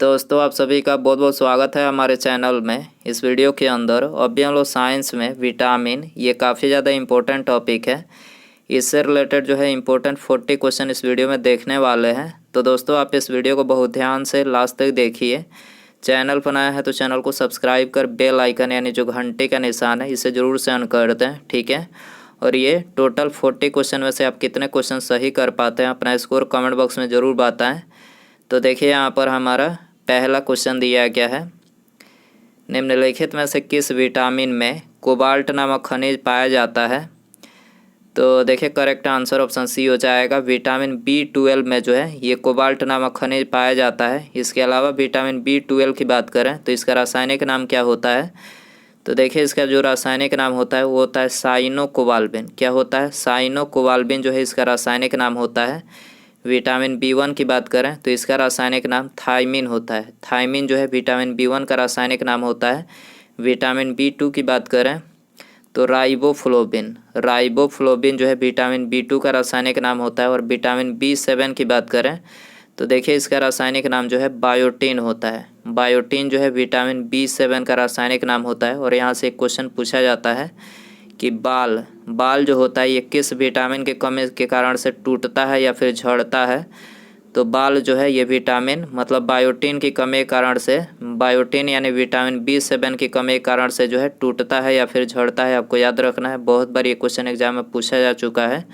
दोस्तों आप सभी का बहुत बहुत स्वागत है हमारे चैनल में। इस वीडियो के अंदर अभी हम लोग साइंस में विटामिन, ये काफ़ी ज़्यादा इम्पोर्टेंट टॉपिक है। इससे रिलेटेड जो है इम्पोर्टेंट 40 क्वेश्चन इस वीडियो में देखने वाले हैं। तो दोस्तों आप इस वीडियो को बहुत ध्यान से लास्ट तक देखिए। चैनल पर नया है तो चैनल को सब्सक्राइब कर बेल आइकन यानी जो घंटे का निशान है इसे ज़रूर से ऑन कर दें, ठीक है। और ये टोटल 40 क्वेश्चन में से आप कितने क्वेश्चन सही कर पाते हैं अपना स्कोर कमेंट बॉक्स में ज़रूर बताएं। तो देखिए यहाँ पर हमारा पहला क्वेश्चन दिया गया है, निम्नलिखित में से किस विटामिन में कोबाल्ट नामक खनिज पाया जाता है। तो देखिए करेक्ट आंसर ऑप्शन सी हो जाएगा। विटामिन B12 में जो है ये कोबाल्ट नामक खनिज पाया जाता है। इसके अलावा विटामिन B12 की बात करें तो इसका रासायनिक नाम क्या होता है। तो देखिए इसका जो रासायनिक नाम होता है वो होता है साइनोकोबाल्बिन। क्या होता है? साइनोकोबाल्बिन जो है इसका रासायनिक नाम होता है। विटामिन B1 की बात करें तो इसका रासायनिक नाम थायमिन होता है। थायमिन जो है विटामिन B1 का रासायनिक नाम होता है। विटामिन B2 की बात करें तो राइबोफ्लोबिन। राइबोफ्लोबिन जो है विटामिन B2 का रासायनिक नाम होता है। और विटामिन B7 की बात करें तो देखिए इसका रासायनिक नाम जो है बायोटीन होता है। बायोटीन जो है विटामिन B7 का रासायनिक नाम होता है। और यहाँ से एक क्वेश्चन पूछा जाता है कि बाल जो होता है ये किस विटामिन के कमी के कारण से टूटता है या फिर झड़ता है। तो बाल जो है ये विटामिन मतलब बायोटीन की कमी के कारण से, बायोटीन यानी विटामिन B7 की कमी के कारण से जो है टूटता है या फिर झड़ता है। आपको याद रखना है, बहुत बार ये क्वेश्चन एग्जाम में पूछा जा चुका है।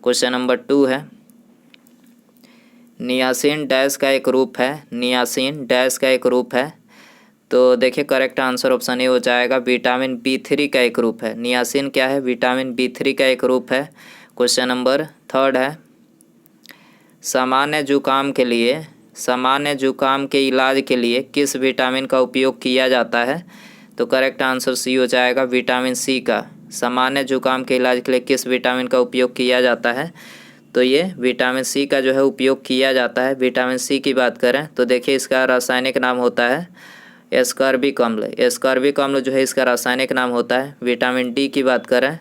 क्वेश्चन नंबर 2 है, नियासिन डैश का एक रूप है। नियासिन डैश का एक रूप है। तो देखिए करेक्ट आंसर ऑप्शन ए हो जाएगा। विटामिन B3 का एक रूप है। नियासिन क्या है? विटामिन B3 का एक रूप है। क्वेश्चन नंबर 3 है, सामान्य जुकाम के इलाज के लिए किस विटामिन का उपयोग किया जाता है। तो करेक्ट आंसर सी हो जाएगा, विटामिन सी का। सामान्य जुकाम के इलाज के लिए किस विटामिन का उपयोग किया जाता है। तो ये विटामिन सी का जो है उपयोग किया जाता है। विटामिन सी की बात करें तो देखिए इसका रासायनिक नाम होता है एस्कॉर्बिक अम्ल। एस्कॉर्बिक अम्ल जो है इसका रासायनिक नाम होता है। विटामिन डी की बात करें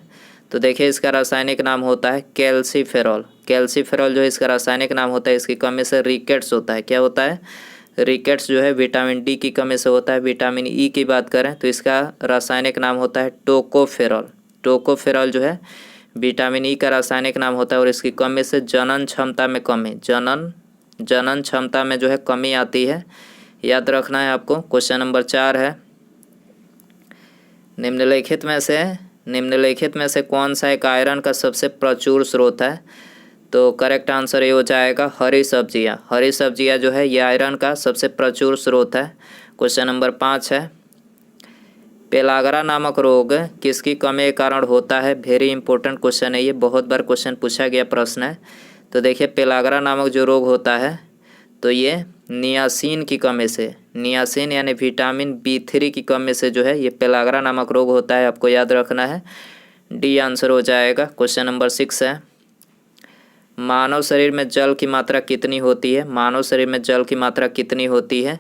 तो देखिए इसका रासायनिक नाम होता है कैल्सीफेरॉल। कैल्सीफेरॉल जो है इसका रासायनिक नाम होता है। इसकी कमी से रिकेट्स होता है। क्या होता है? रिकेट्स जो है विटामिन डी की कमी से होता है। विटामिन ई की बात करें तो इसका रासायनिक नाम होता है टोकोफेरॉल। टोकोफेरॉल जो है विटामिन ई का रासायनिक नाम होता है। और इसकी कमी से जनन क्षमता में कमी, जनन क्षमता में जो है कमी आती है। याद रखना है आपको। क्वेश्चन नंबर 4 है, निम्नलिखित में से कौन सा एक आयरन का सबसे प्रचुर स्रोत है। तो करेक्ट आंसर ये हो जाएगा हरी सब्जियां। हरी सब्जियां जो है ये आयरन का सबसे प्रचुर स्रोत है। क्वेश्चन नंबर 5 है, पेलाग्रा नामक रोग किसकी कमी के कारण होता है। वेरी इंपॉर्टेंट क्वेश्चन है ये, बहुत बार क्वेश्चन पूछा गया प्रश्न है। तो देखिए पेलाग्रा नामक जो रोग होता है तो ये नियासिन की कमी से, नियासिन यानी विटामिन B3 की कमी से जो है ये पेलाग्रा नामक रोग होता है। आपको याद रखना है, डी आंसर हो जाएगा। क्वेश्चन नंबर 6 है, मानव शरीर में जल की मात्रा कितनी होती है। मानव शरीर में जल की मात्रा कितनी होती है।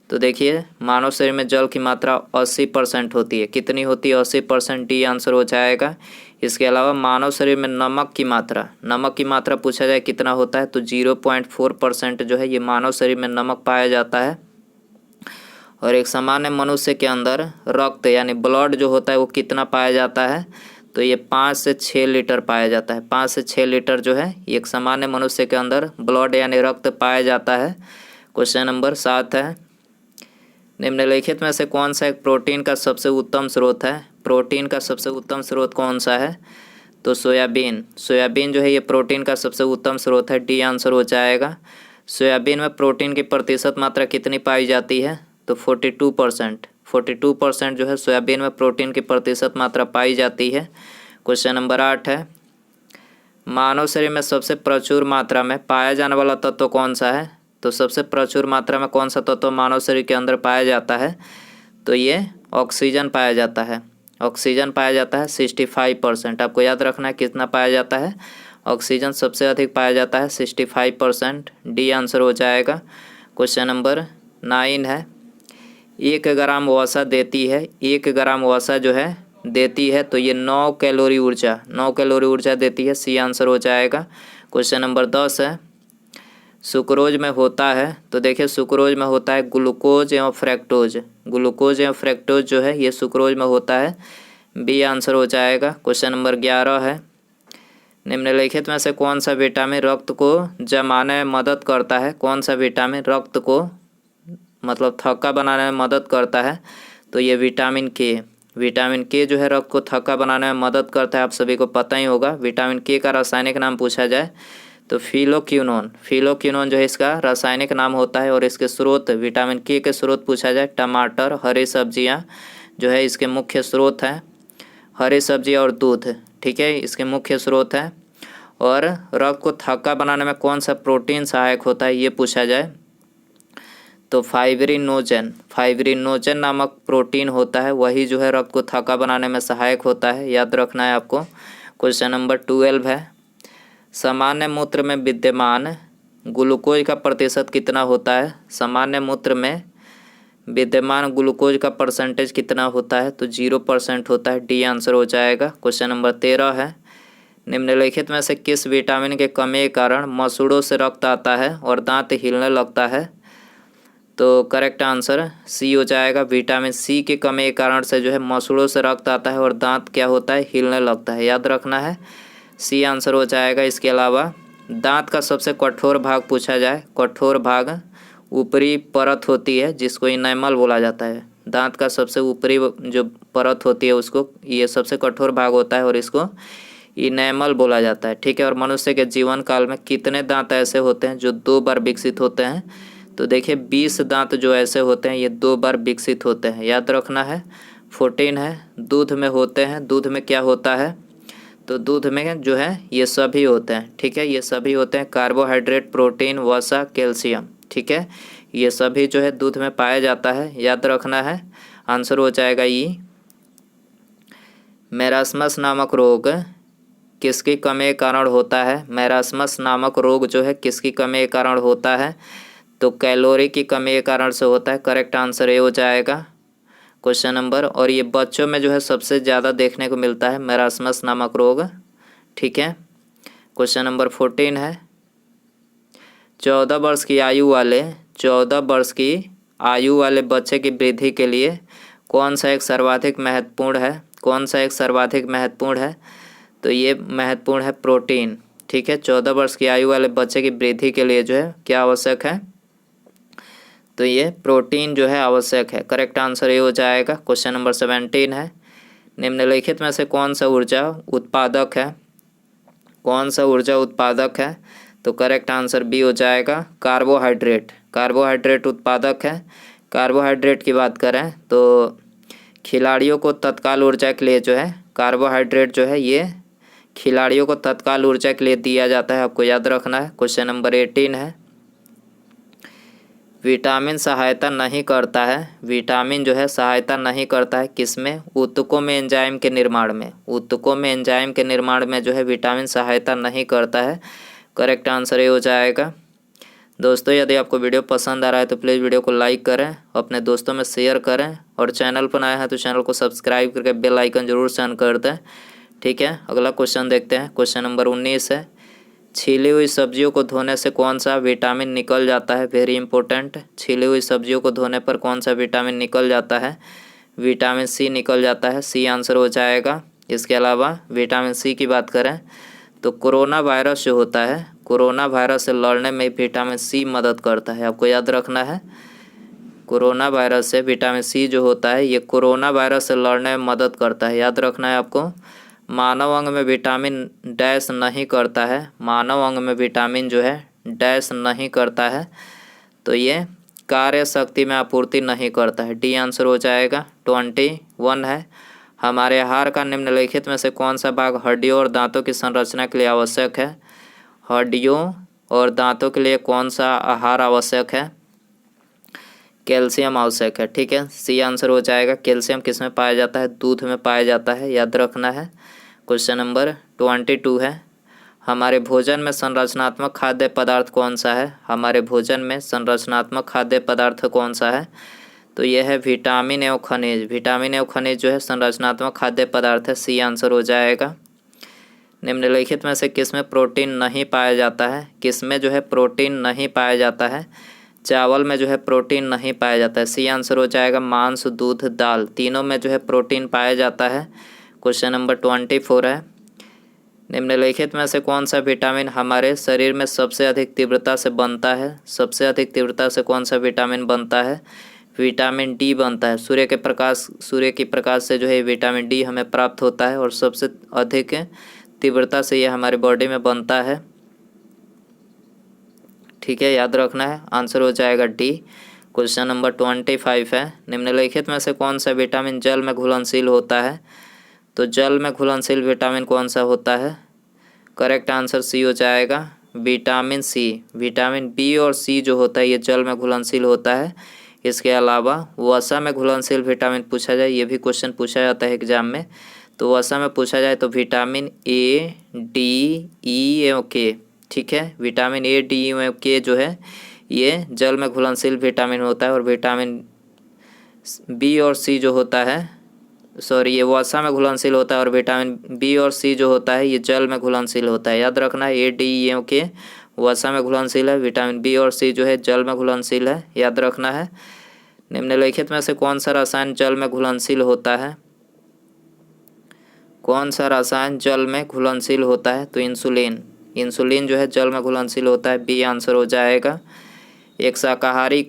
तो देखिए मानव शरीर में जल की मात्रा 80% होती है। कितनी होती है? 80%, डी आंसर हो जाएगा। इसके अलावा मानव शरीर में नमक की मात्रा पूछा जाए कितना होता है तो 0.4% जो है ये मानव शरीर में नमक पाया जाता है। और एक सामान्य मनुष्य के अंदर रक्त यानी ब्लड जो होता है वो कितना पाया जाता है। तो ये 5 से 6 लीटर पाया जाता है। 5 से 6 लीटर जो है एक सामान्य मनुष्य के अंदर ब्लड यानी रक्त पाया जाता है। क्वेश्चन नंबर 7 है, निम्नलिखित में से कौन सा एक प्रोटीन का सबसे उत्तम स्रोत है। प्रोटीन का सबसे उत्तम स्रोत कौन सा है। तो सोयाबीन। सोयाबीन जो है ये प्रोटीन का सबसे उत्तम स्रोत है। डी आंसर हो जाएगा। सोयाबीन में प्रोटीन की प्रतिशत मात्रा कितनी पाई जाती है तो 42%। 42% जो है सोयाबीन में प्रोटीन की प्रतिशत मात्रा पाई जाती है। क्वेश्चन नंबर 8 है, मानव शरीर में सबसे प्रचुर मात्रा में पाया जाने वाला तत्व कौन सा है। तो सबसे प्रचुर मात्रा में कौन सा तत्व मानव शरीर के अंदर पाया जाता है। तो ये ऑक्सीजन पाया जाता है। ऑक्सीजन पाया जाता है 65%। आपको याद रखना है कितना पाया जाता है। ऑक्सीजन सबसे अधिक पाया जाता है 65%, डी आंसर हो जाएगा। क्वेश्चन नंबर 9 है, 1 ग्राम वसा देती है। 1 ग्राम वसा जो है देती है तो ये 9 कैलोरी ऊर्जा देती है। सी आंसर हो जाएगा। क्वेश्चन नंबर 10 है, सुक्रोज में होता है, तो देखिए सुक्रोज में होता है ग्लूकोज एवं फ्रैक्टोज। ग्लूकोज एवं फ्रैक्टोज जो है ये सुक्रोज में होता है। बी आंसर हो जाएगा। क्वेश्चन नंबर 11 है, निम्नलिखित में से कौन सा विटामिन रक्त को जमाने में मदद करता है? कौन सा विटामिन रक्त को मतलब थक्का बनाने में मदद करता है? तो ये विटामिन के। विटामिन के जो है रक्त को थक्का बनाने में मदद करता है, आप सभी को पता ही होगा। विटामिन के का रासायनिक नाम पूछा जाए तो फिलोक्विनोन। फिलोक्विनोन जो है इसका रासायनिक नाम होता है। और इसके स्रोत, विटामिन के स्रोत पूछा जाए, टमाटर, हरी सब्जियां जो है इसके मुख्य स्रोत हैं। हरी सब्जियां और दूध, ठीक है, इसके मुख्य स्रोत हैं। और रक्त को थक्का बनाने में कौन सा प्रोटीन सहायक होता है ये पूछा जाए तो फाइब्रिनोजन नामक प्रोटीन होता है, वही जो है रक्त को थक्का बनाने में सहायक होता है, याद रखना है आपको। क्वेश्चन नंबर 12 है, सामान्य मूत्र में विद्यमान ग्लूकोज का प्रतिशत कितना होता है? सामान्य मूत्र में विद्यमान ग्लूकोज का परसेंटेज कितना होता है? तो 0% होता है। डी आंसर हो जाएगा। क्वेश्चन नंबर 13 है, निम्नलिखित में से किस विटामिन के कमी के कारण मसूड़ों से रक्त आता है और दांत हिलने लगता है? तो करेक्ट आंसर सी हो जाएगा। विटामिन सी की कमी के कारण से जो है मसूड़ों से रक्त आता है और दांत क्या होता है? हिलने लगता है, याद रखना है। सी आंसर हो जाएगा। इसके अलावा दांत का सबसे कठोर भाग पूछा जाए, कठोर भाग ऊपरी परत होती है जिसको इनेमल बोला जाता है। दांत का सबसे ऊपरी जो परत होती है उसको ये सबसे कठोर भाग होता है और इसको इनेमल बोला जाता है, ठीक है। और मनुष्य के जीवन काल में कितने दांत ऐसे होते हैं जो 2 बार विकसित होते हैं? तो देखिए 20 दांत जो ऐसे होते हैं ये 2 बार विकसित होते हैं, याद रखना है। 14 है, दूध में होते हैं। दूध में क्या होता है? तो दूध में जो है ये सभी होते हैं, ठीक है, ये सभी होते हैं, कार्बोहाइड्रेट, प्रोटीन, वसा, कैल्शियम, ठीक है, ये सभी जो है दूध में पाया जाता है, याद रखना है। आंसर हो जाएगा ई। मेरास्मस नामक रोग किसकी कमी के कारण होता है? मेरास्मस नामक रोग जो है किसकी कमी के कारण होता है? तो कैलोरी की कमी के कारण से होता है। करेक्ट आंसर ये हो जाएगा। क्वेश्चन नंबर, और ये बच्चों में जो है सबसे ज़्यादा देखने को मिलता है मेरास्मस नामक रोग, ठीक है। क्वेश्चन नंबर 14 है, 14 वर्ष की आयु वाले बच्चे की वृद्धि के लिए कौन सा एक सर्वाधिक महत्वपूर्ण है? कौन सा एक सर्वाधिक महत्वपूर्ण है? तो ये महत्वपूर्ण है प्रोटीन, ठीक है। 14 वर्ष की आयु वाले बच्चे की वृद्धि के लिए जो है क्या आवश्यक है? तो ये प्रोटीन जो है आवश्यक है। करेक्ट आंसर ये हो जाएगा। क्वेश्चन नंबर 17 है, निम्नलिखित में से कौन सा ऊर्जा उत्पादक है? कौन सा ऊर्जा उत्पादक है? तो करेक्ट आंसर बी हो जाएगा, कार्बोहाइड्रेट। कार्बोहाइड्रेट उत्पादक है। कार्बोहाइड्रेट की बात करें तो खिलाड़ियों को तत्काल ऊर्जा के लिए जो है कार्बोहाइड्रेट जो है ये खिलाड़ियों को तत्काल ऊर्जा के लिए दिया जाता है, आपको याद रखना है। क्वेश्चन नंबर 18 है, विटामिन सहायता नहीं करता है, विटामिन जो है सहायता नहीं करता है किसमें? ऊतकों में एंजाइम के निर्माण में। ऊतकों में एंजाइम के निर्माण में जो है विटामिन सहायता नहीं करता है। करेक्ट आंसर ये हो जाएगा। दोस्तों यदि आपको वीडियो पसंद आ रहा है तो प्लीज़ वीडियो को लाइक करें, अपने दोस्तों में शेयर करें, और चैनल पर आए हैं तो चैनल को सब्सक्राइब करके बेल आइकन जरूर से ऑन कर दें, ठीक है। अगला क्वेश्चन देखते हैं। क्वेश्चन नंबर 19 है, छीली हुई सब्जियों को धोने से कौन सा विटामिन निकल जाता है? वेरी इंपॉर्टेंट, छीली हुई सब्जियों को धोने पर कौन सा विटामिन निकल जाता है? विटामिन सी निकल जाता है। सी आंसर हो जाएगा। इसके अलावा विटामिन सी की बात करें तो कोरोना वायरस जो होता है, कोरोना वायरस से लड़ने में विटामिन सी मदद करता है, आपको याद रखना है। कोरोना वायरस से विटामिन सी जो होता है ये कोरोना वायरस से लड़ने में मदद करता है, याद रखना है आपको। मानव अंग में विटामिन डैश नहीं करता है, मानव अंग में विटामिन जो है डैश नहीं करता है, तो ये कार्य शक्ति में आपूर्ति नहीं करता है। डी आंसर हो जाएगा। 21 है, हमारे आहार का निम्नलिखित में से कौन सा भाग हड्डियों और दांतों की संरचना के लिए आवश्यक है? हड्डियों और दांतों के लिए कौन सा आहार आवश्यक है? कैल्शियम आवश्यक है, ठीक है। सी आंसर हो जाएगा। कैल्शियम किस में पाया जाता है? दूध में पाया जाता है, याद रखना है। क्वेश्चन नंबर 22 है, हमारे भोजन में संरचनात्मक खाद्य पदार्थ कौन सा है? हमारे भोजन में संरचनात्मक खाद्य पदार्थ कौन सा है? तो यह है विटामिन एवं खनिज। विटामिन एवं खनिज जो है संरचनात्मक खाद्य पदार्थ है। सी आंसर हो जाएगा। निम्नलिखित में से किसमें प्रोटीन नहीं पाया जाता है? किसमें जो है प्रोटीन नहीं पाया जाता है? चावल में जो है प्रोटीन नहीं पाया जाता है। सी आंसर हो जाएगा मांस, दूध, दाल, तीनों में जो है प्रोटीन पाया जाता है। क्वेश्चन नंबर 24 है, निम्नलिखित में से कौन सा विटामिन हमारे शरीर में सबसे अधिक तीव्रता से बनता है? सबसे अधिक तीव्रता से कौन सा विटामिन बनता है? विटामिन डी बनता है। सूर्य की प्रकाश से जो है विटामिन डी हमें प्राप्त होता है और सबसे अधिक तीव्रता से यह हमारे बॉडी में बनता है। ठीक है, याद रखना है, आंसर हो जाएगा डी। क्वेश्चन नंबर 25 है, निम्नलिखित में से कौन सा विटामिन जल में घुलनशील होता है? तो जल में घुलनशील विटामिन कौन सा होता है? करेक्ट आंसर सी हो जाएगा, विटामिन सी। विटामिन बी और सी जो होता है ये जल में घुलनशील होता है। इसके अलावा वसा में घुलनशील विटामिन पूछा जाए, ये भी क्वेश्चन पूछा जाता है एग्जाम में। तो वसा में पूछा जाए तो विटामिन ए, डी, ई एवं के। ठीक है, विटामिन ए, डी एवं के जो है ये जल में घुलनशील विटामिन होता है। और विटामिन बी और सी जो होता है, सॉरी, ये वसा में घुलनशील होता है और विटामिन बी और सी जो होता है ये जल में घुलनशील होता है। याद रखना है, ए, डी, ई के वसा में घुलनशील है, विटामिन बी और सी जो है जल में घुलनशील है। याद रखना है। निम्नलिखित में से कौन सा रसायन जल में घुलनशील होता है? कौन सा रसायन जल में घुलनशील होता है? तो इंसुलिन। इंसुलिन जो है जल में घुलनशील होता है, बी आंसर हो जाएगा। एक शाकाहारी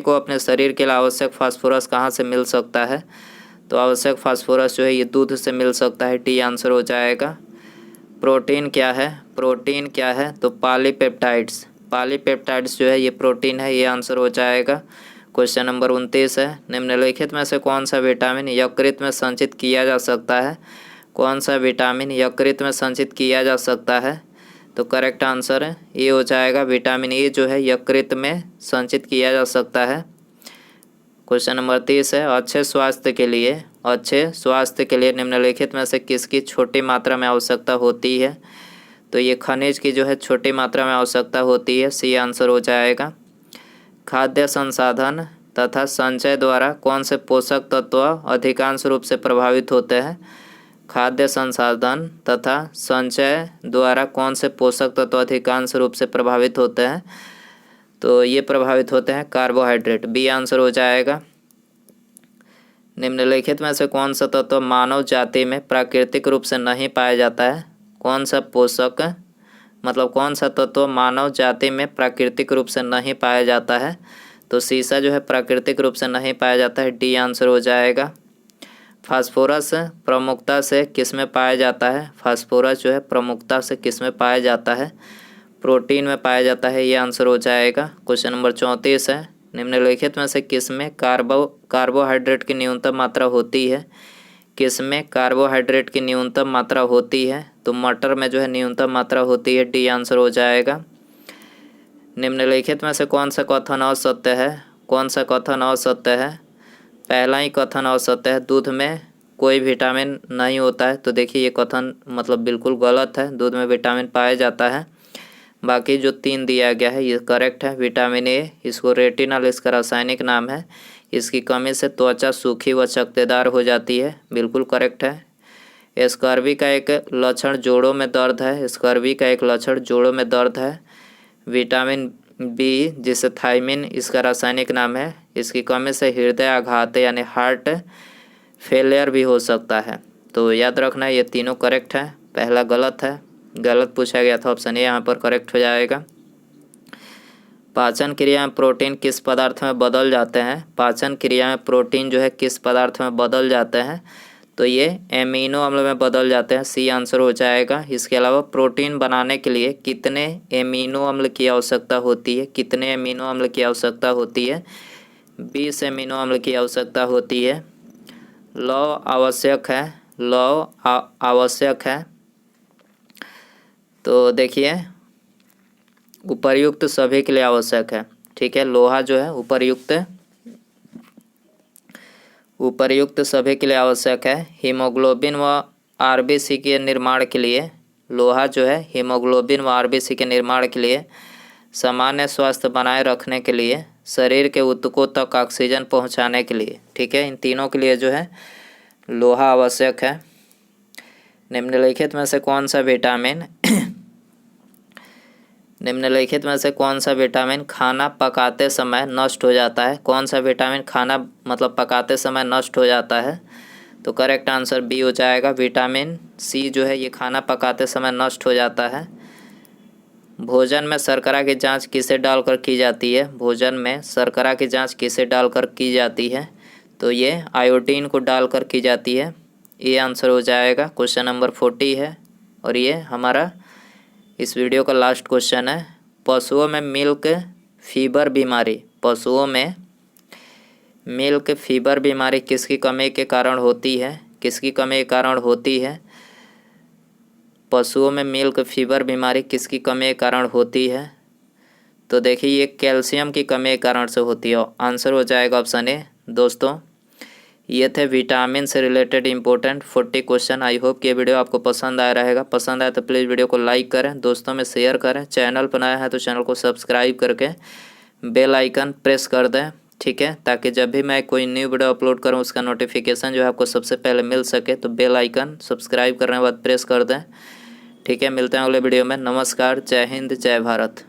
को अपने शरीर के लिए आवश्यक फास्फोरस कहाँ से मिल सकता है? तो आवश्यक फास्फोरस जो है ये दूध से मिल सकता है, डी आंसर हो जाएगा। प्रोटीन क्या है? प्रोटीन क्या है? तो पॉलीपेप्टाइड्स। पॉलीपेप्टाइड्स जो है ये प्रोटीन है, ये आंसर हो जाएगा। क्वेश्चन नंबर 29 है, निम्नलिखित में से कौन सा विटामिन यकृत में संचित किया जा सकता है? कौन सा विटामिन यकृत में संचित किया जा सकता है? तो करेक्ट आंसर है ये हो जाएगा, विटामिन ए जो है यकृत में संचित किया जा सकता है। क्वेश्चन नंबर 30 है, अच्छे स्वास्थ्य के लिए निम्नलिखित में से किसकी छोटी मात्रा में आवश्यकता होती है? तो ये खनिज की जो है छोटी मात्रा में आवश्यकता होती है, सी आंसर हो जाएगा। खाद्य संसाधन तथा संचय द्वारा कौन से पोषक तत्व अधिकांश रूप से प्रभावित होते हैं? खाद्य संसाधन तथा संचय द्वारा कौन से पोषक तत्व अधिकांश रूप से प्रभावित होते हैं? तो ये प्रभावित होते हैं कार्बोहाइड्रेट, बी आंसर हो जाएगा। निम्नलिखित में से कौन सा तत्व मानव जाति में प्राकृतिक रूप से नहीं पाया जाता है? कौन सा तत्व मानव जाति में प्राकृतिक रूप से नहीं पाया जाता है? तो सीसा जो है प्राकृतिक रूप से नहीं पाया जाता है, डी आंसर हो जाएगा। फास्फोरस प्रमुखता से किस में पाया जाता है? फास्फोरस जो है प्रमुखता से किस में पाया जाता है? प्रोटीन में पाया जाता है, ये आंसर हो जाएगा। क्वेश्चन नंबर 34 है, निम्नलिखित में से किस में कार्बोहाइड्रेट की न्यूनतम मात्रा होती है? किस में कार्बोहाइड्रेट की न्यूनतम मात्रा होती है? तो मटर में जो है न्यूनतम मात्रा होती है, डी आंसर हो जाएगा। निम्नलिखित में से कौन सा कथन असत्य है? कौन सा कथन असत्य है? पहला ही कथन असत्य है, दूध में कोई विटामिन नहीं होता है। तो देखिए ये कथन मतलब बिल्कुल गलत है, दूध में विटामिन पाया जाता है। बाकी जो 3 दिया गया है ये करेक्ट है। विटामिन ए, इसको रेटिनल इसका रासायनिक नाम है, इसकी कमी से त्वचा सूखी व चकत्तेदार हो जाती है, बिल्कुल करेक्ट है। स्कर्वी का एक लक्षण जोड़ों में दर्द है। विटामिन बी, जिसे थायमिन इसका रासायनिक नाम है, इसकी कमी से हृदय आघात यानी हार्ट फेलियर भी हो सकता है। तो याद रखना ये तीनों करेक्ट है, पहला गलत है, गलत पूछा गया था, ऑप्शन ए यहाँ पर करेक्ट हो जाएगा। पाचन क्रिया में प्रोटीन किस पदार्थ में बदल जाते हैं? पाचन क्रिया में प्रोटीन जो है किस पदार्थ में बदल जाते हैं? तो ये एमिनो अम्ल में बदल जाते हैं, सी आंसर हो जाएगा। इसके अलावा प्रोटीन बनाने के लिए कितने एमिनो अम्ल की आवश्यकता होती है? कितने एमिनो अम्ल की आवश्यकता होती है? 20 एमिनो अम्ल की आवश्यकता होती है। लौह आवश्यक है। तो देखिए उपर्युक्त सभी के लिए आवश्यक है, ठीक है। लोहा जो है उपर्युक्त सभी के लिए आवश्यक है। हीमोग्लोबिन व आरबीसी के निर्माण के लिए लोहा जो है हीमोग्लोबिन व आरबीसी के निर्माण के लिए, सामान्य स्वास्थ्य बनाए रखने के लिए, शरीर के ऊतकों तक ऑक्सीजन पहुंचाने के लिए, ठीक है, इन तीनों के लिए जो है लोहा आवश्यक है। निम्नलिखित में से कौन सा विटामिन खाना पकाते समय नष्ट हो जाता है? कौन सा विटामिन खाना मतलब पकाते समय नष्ट हो जाता है? तो करेक्ट आंसर बी हो जाएगा। विटामिन सी जो है ये खाना पकाते समय नष्ट हो जाता है। भोजन में शर्करा की जांच किसे डालकर की जाती है? भोजन में शर्करा की जांच किसे डालकर की जाती है? तो ये आयोडीन को डालकर की जाती है। ये आंसर हो जाएगा। क्वेश्चन नंबर 40 है और ये हमारा इस वीडियो का लास्ट क्वेश्चन है। पशुओं में मिल्क फीवर बीमारी किसकी कमी के कारण होती है? किसकी कमी के कारण होती है? पशुओं में मिल्क फीवर बीमारी किसकी कमी के कारण होती है? तो देखिए ये कैल्शियम की कमी के कारण से होती है। आंसर हो जाएगा ऑप्शन ए। दोस्तों ये थे विटामिन से related important 40 question. I hope कि ये वीडियो आपको पसंद आया रहेगा। पसंद आए तो प्लीज़ वीडियो को लाइक करें, दोस्तों में शेयर करें। चैनल पर नया है तो चैनल को सब्सक्राइब करके बेल आइकन प्रेस कर दें, ठीक है, ताकि जब भी मैं कोई न्यू वीडियो अपलोड करूं उसका नोटिफिकेशन जो है आपको सबसे पहले मिल सके। तो बेल आइकन सब्सक्राइब करने के बाद प्रेस कर दें, ठीक है। मिलते हैं अगले वीडियो में। नमस्कार, जय हिंद, जय भारत।